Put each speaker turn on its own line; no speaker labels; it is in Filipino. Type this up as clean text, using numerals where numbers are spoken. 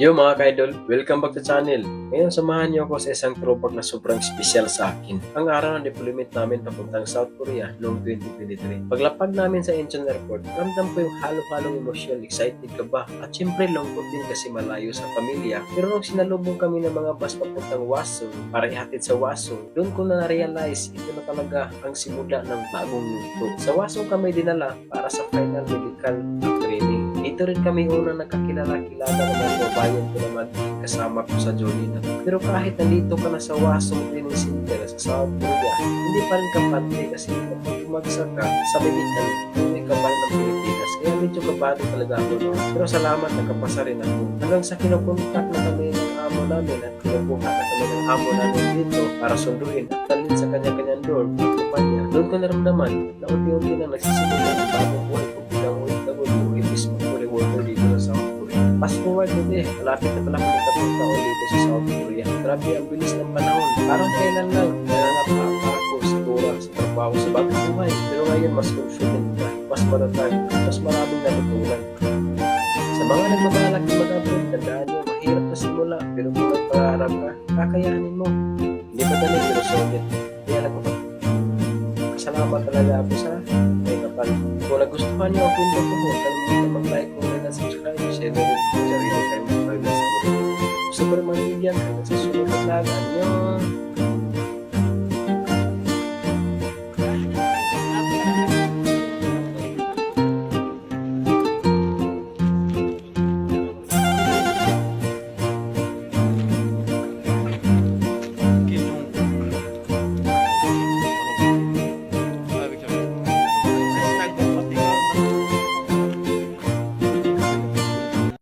Yo mga ka-idol, welcome back to channel. Ngayon samahan niyo ako sa isang throwback na sobrang espesyal sa akin. Ang araw ng deployment namin papuntang South Korea noong 2023. Paglapag namin sa Incheon Airport, ramdam ko yung halo-halong emosyon, excited ka ba? At syempre lungkot din kasi malayo sa pamilya. Pero nung sinalubong kami ng mga bus papuntang Wasong para ihatid sa Wasong, doon ko na na-realize ito na talaga ang simula ng bagong yugto. Sa Wasong kami dinala para sa final medical training. Dito rin kami unang nagkakilala-kilala na mga kabayan ko naman kasama ko sa Jolina. Pero kahit nandito ka na sa Wasong Training Center sa South Korea, hindi pa rin kampante kasi kapag umagsak ka sa medical, may kabal ng Pilipinas. Kaya medyo kabado talaga ako no. Pero salamat nakapasa rin ako. Hanggang sa kinukontak na kami ng amo namin at kinukuha na kami ng amo namin dito para sunduin at talin sa kanya-kanyang dorm at kumpanya. Doon ko naramdaman na unti-unti na nagsisimula ang bagong buhay ko bilang OFW ibis mag-worker dito sa South Korea. Fast forward today, malapit na pala kami kapunta ulit dito sa South Korea. Grabe ang bilis ng panahon. Parang kailan lang, nanganapa ako siguro sa trabaho sa bagong buhay. Pero ngayon mas confident na, mas matatag, mas maraming natutunan. Sa mga nagmamalaki mag-abroad, tandaan nyo, mahirap na simula. Pero kung nagpangarap ka, kakayanin mo. Hindi pa dali, pero solid. Kaya nagpapasalamat talaga ako sa may kapal. Kung nagustuhan nyo ang kwento ko, huwag kalimutan mag-like, comment, at subscribe. Share na rin po sa rin kayo mag-vlog sa mga. Gusto ko rin manibigyan hanggang sa sunod na vlog. Annyeong!